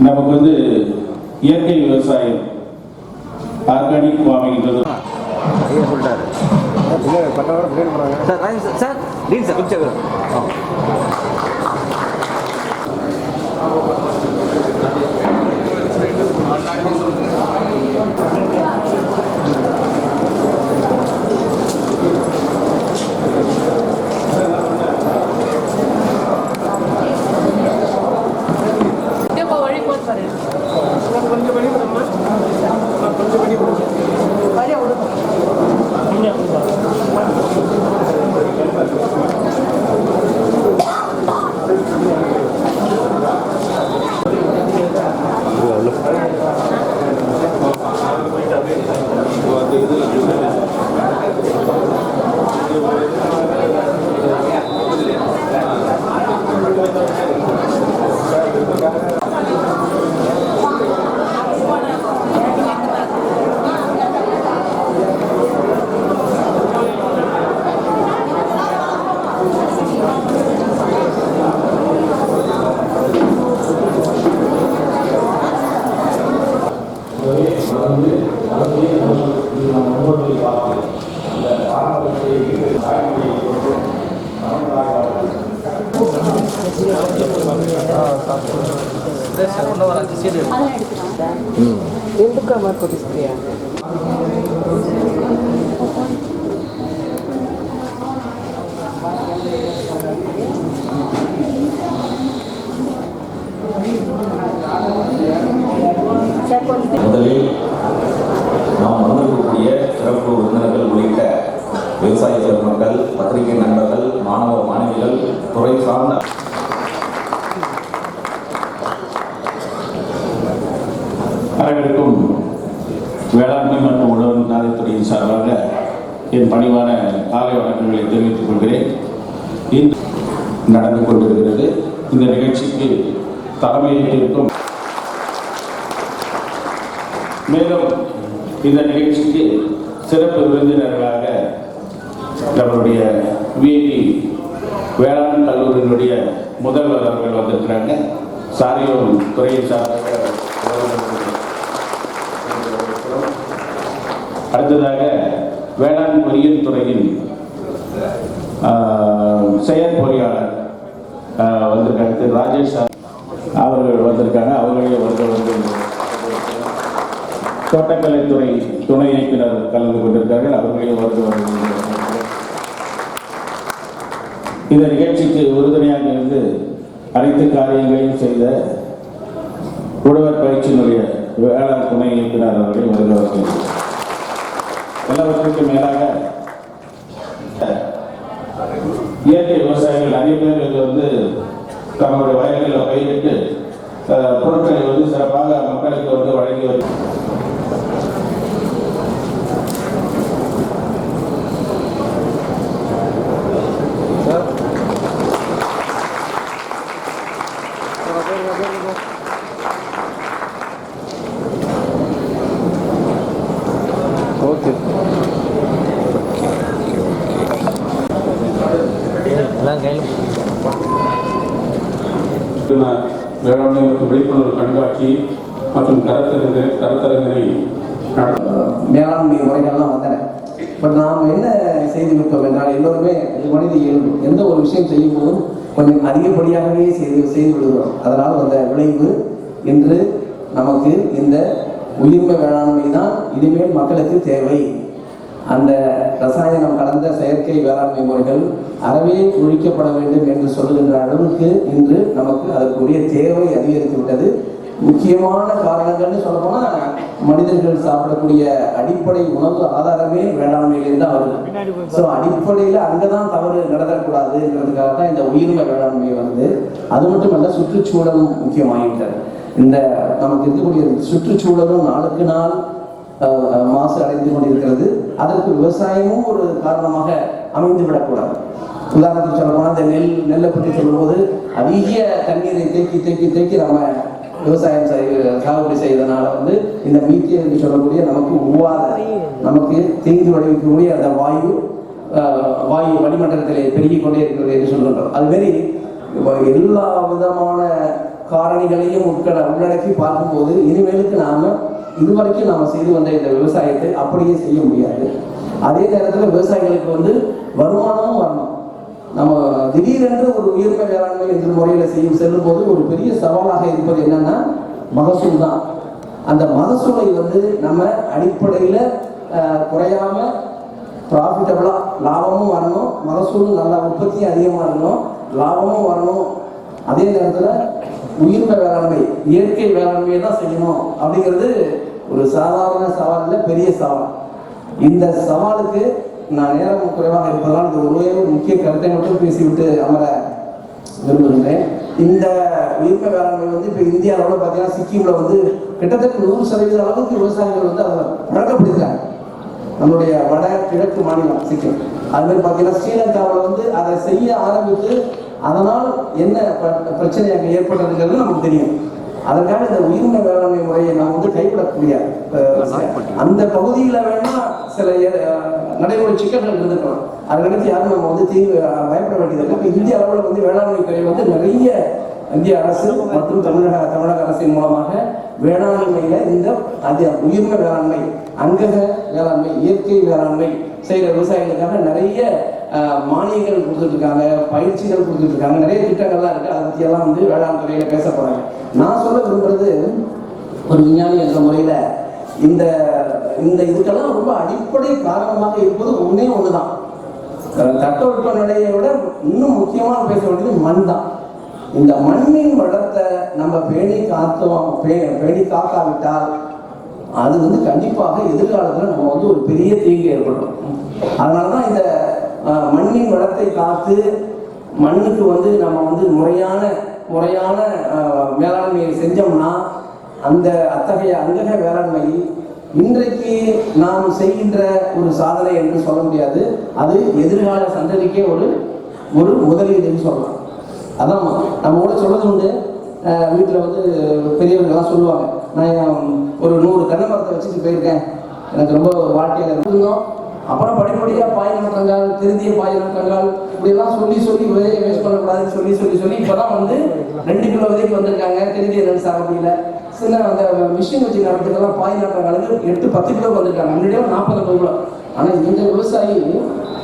நமக்கு வந்து இயற்கை விவசாயம் ஆர்கானிக் ஃபார்மிங்ன்றது சொல்லிட்டாரு சார் டீல் சார் கொஞ்சம் ఎందుకు అమ్మాయి కొట్టిస్తాయా முதலில் நாம் வந்திருக்கக்கூடிய சிறப்பு விருந்தினர்கள் உள்ளிட்ட விவசாய பெருமக்கள், பத்திரிகை நண்பர்கள், மாணவ மாணவிகள், துறை சார்ந்த அனைவருக்கும் வேளாண்மை மற்றும் உழவர் நலத்துறையின் சார்பாக என் பணிவான காலை வணக்கங்களை தெரிவித்துக் கொள்கிறேன். இன்று நடந்து கொண்டிருக்கிறது. இந்த நிகழ்ச்சிக்கு தலைமையேற்றிருக்கும் மேலும் இந்த நிகழ்ச்சிக்கு சிறப்பு விருந்தினர்களாக நம்மளுடைய விஐடி வேளாண் கல்லூரியினுடைய முதல்வர் அவர்கள் வந்திருக்கிறாங்க. சாரியோம் துறையை சார்ந்த அடுத்ததாக வேளாண் பொறியியல் துறையின் செயற் பொறியாளர் வந்திருக்காங்க. திரு ராஜேஷ் அவர்கள் வந்திருக்காங்க. அவர்களே வந்து தோட்டக்கலைத்துறை துணை இயக்குனர் கலந்து கொண்டிருக்கார்கள். அவர்களே வந்து இந்த நிகழ்ச்சிக்கு உறுதுணையாக இருந்து அனைத்து காரியங்களையும் செய்த உழவர் பயிற்சியினுடைய வேளாண் துணை இயக்குனர் அவர்கள் வருகிறவர்கள். எல்லாவற்றுக்கும் மேலாக இயற்கை விவசாயிகள் நிறைய பேர் வந்து தங்களுடைய வயல்களில் பயிரிட்டு பொருட்களை வந்து சிறப்பாக மக்களுக்கு வந்து வழங்கி வருகிறது. வேளாண்மை மற்றும் விழிப்புணர்வு கண்காட்சி மற்றும் கருத்தரங்கினை மேலாண்மை முறைகள்லாம் வந்தன. பட் நாம் என்ன செய்து விட்டோம் என்றால், எல்லோருமே மனித இயல்பு, எந்த ஒரு விஷயம் செய்யும் போதும் கொஞ்சம் அதிகப்படியாகவே செய்து விடுகிறோம். அதனால் வந்த விளைவு இன்று நமக்கு இந்த உயிர்மை வேளாண்மை தான் இனிமேல் மக்களுக்கு தேவை. அந்த ரசாயனம் கலந்த செயற்கை வேளாண்மை முறைகள் அறவே ஒழிக்கப்பட வேண்டும் என்று சொல்லுகின்ற அளவுக்கு இன்று நமக்கு அதற்குரிய தேவை அதிகரித்து விட்டது. முக்கியமான காரணங்கள்னு சொல்லப்போனால், மனிதர்கள் சாப்பிடக்கூடிய அடிப்படை உணவு ஆதாரமே வேளாண்மையிலிருந்து வருது. ஸோ அடிப்படையில் அங்கதான் தவறு நடத்தக்கூடாதுங்கிறதுக்காக தான் இந்த உயிர்மை வேளாண்மை வந்து. அது மட்டுமல்ல, சுற்றுச்சூழலும் முக்கியமாகிவிட்டது. இந்த நமக்கு இருக்கக்கூடிய சுற்றுச்சூழலும் நாளுக்கு நாள் மாசு அடைந்து கொண்டிருக்கிறது. அதற்கு விவசாயமும் ஒரு காரணமாக அமைந்து விடக்கூடாது. உதாரணத்துக்கு சொல்லப்போனால், இந்த நெல்லை பற்றி சொல்லும்போது அதிக தண்ணீரை தேக்கி நம்ம விவசாயம் சாகுபடி செய்வதனால வந்து இந்த மீத்தேன் என்று சொல்லக்கூடிய நமக்கு நமக்கு தீங்கு விளைவிக்கக்கூடிய அந்த வாயு வளிமண்டலத்திலே பெருகிக் கொண்டே இருக்கிறது என்று சொல்கின்றோம். அதுமாரி எல்லா விதமான காரணிகளையும் உள்ளடக்கி பார்க்கும்போது இனிமேலுக்கு இதுவரைக்கும் நாம் செய்து வந்த இந்த விவசாயத்தை அப்படியே செய்ய முடியாது. அதே நேரத்தில் விவசாயிகளுக்கு வருமானமும் வரணும். நம்ம திடீரென்று ஒரு உயிர்மை வேளாண்மை என்ற முறையில் செல்லும் போது ஒரு பெரிய சவாலாக இருப்பது என்னன்னா மகசூல் தான். அந்த மகசூலை நம்ம அடிப்படையில் குறையாம ப்ராஃபிட்டபிளா லாபமும் வரணும், மகசூலும் நல்லா உற்பத்தியும் அதிகமாக இருக்கணும், லாபமும் வரணும். அதே நேரத்தில் உயிர்மை வேளாண்மை இயற்கை வேளாண்மையை தான் செய்யணும் அப்படிங்கிறது ஒரு சாதாரண சவால் இல்லை, பெரிய சவால். இந்த சவாலுக்கு நான் நேரம் குறைவாக இருப்பதால் இது ஒரே ஒரு முக்கிய கருத்தை மட்டும் பேசிவிட்டு அமர விரும்புகின்றேன். இந்த உயிர்மை வேளாண்மை இப்போ இந்திய அளவில் பார்த்தீங்கன்னா சிக்கிமில் கிட்டத்தட்ட 100% அளவுக்கு விவசாயிகள் அதை வழக்கப்படுத்துகிறாங்க. நம்மளுடைய வட கிழக்கு மாநிலம் சிக்கிம். அது மாதிரி பார்த்தீங்கன்னா ஸ்ரீலங்காவில் அதை செய்ய ஆரம்பித்து அதனால் என்ன பிரச்சனை அங்கே ஏற்பட்டதுங்கிறது நமக்கு தெரியும். அதற்காக இந்த உயிர்மை வேளாண்மை முறையை நாம் கைவிடக்கூடிய அந்த பகுதியில் வேணா சில நடைமுறை சிக்கல்கள் இருந்திருக்கலாம். அதை நினைத்து யாரும் நம்ம பயப்பட வேண்டியதில்லை. இப்போ இந்திய அளவில் வேளாண்மை துறை நிறைய இந்திய அரசு மற்றும் தமிழக அரசின் மூலமாக வேளாண்மையில இந்த உயிர்மை வேளாண்மை, அங்கக வேளாண்மை, இயற்கை வேளாண்மை செய்கிற விவசாயிகளுக்காக நிறைய மானியங்கள் கொடுத்துட்டு இருக்காங்க, பயிற்சிகள் கொடுத்துட்டு இருக்காங்க, நிறைய திட்டங்கள்லாம் இருக்கு. அதை பற்றி எல்லாம் வேளாண் துறையில பேச போறாங்க. நான் சொல்ல விரும்புறது ஒரு விஞ்ஞானி என்ற முறையில இந்த இந்த இதுக்கெல்லாம் ரொம்ப அடிப்படை காரணமாக இருப்பது ஒண்ணுதான். தட்பவெப்ப நிலையை விட இன்னும் முக்கியமாக பேச வேண்டியது மண் தான். இந்த மண்ணின் வளத்தை நம்ம பேணி காக்காவிட்டால் அது கண்டிப்பாக எதிர்காலத்தில் நம்ம ஒரு பெரிய தீங்கு ஏற்படும். அதனாலதான் இந்த மண்ணின் வளத்தை காத்து மண்ணுக்கு நம்ம முறையான மேலாண்மையை செஞ்சோம்னா அந்த அத்தகைய அங்கக வேளாண்மை இன்றைக்கு நாம் செய்கின்ற ஒரு சாதனை என்று சொல்ல முடியாது. அது எதிர்கால சந்ததிக்கே ஒரு முதலீடுன்னு சொல்லலாம். அதான் நம்ம கூட சொல்றது உண்டு. வீட்டில் பெரியவர்கள்லாம் சொல்லுவாங்க, நான் ஒரு 100 தென்னை மரத்தை வச்சுட்டு போயிருக்கேன், எனக்கு ரொம்ப வாழ்க்கையில் இருந்தோம். அப்புறம் படிப்படியாக பாய் நாட்டங்கள், திருந்திய பாய் நாட்டங்கள் இப்படியெல்லாம் சொல்லி வேஸ்ட் பண்ணக்கூடாதுன்னு சொல்லி இப்போதான் 2 கிலோ விதைக்கு வந்திருக்காங்க. திருந்திய நெல் சாகுபடியில் சின்ன அந்த மிஷின் வச்சு நடத்துக்கெல்லாம் பாய் நாட்டங்களுக்கு 8-10 கிலோ வந்திருக்காங்க. முன்னாடியே 40-50 கிலோ. ஆனால் இந்த விவசாயி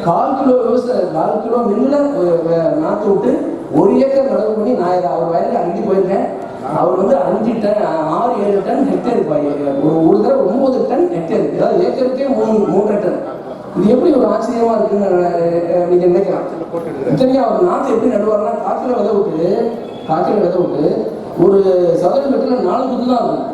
4 கிலோ நெல்லில் நாற்று விட்டு 1 ஏக்கர் நடவு பண்ணி நான் அவர் வயலில் அங்கி போயிருக்கேன். அவர் 5 டன் 6-7 டன் ஹெக்டேர் ஒரு தடவை 9 டன் ஹெக்டேர், அதாவது ஏக்கருக்கே 3 டன். இது எப்படி ஒரு ஆச்சரியமா இருக்குன்னு நீங்க நினைக்கலாம். இத்தனையும் அவர் நாற்று எப்படி நடுவாருன்னா காக்கில விதை விட்டு ஒரு சதுர கட்டில 4 குத்து தான் இருக்கும்.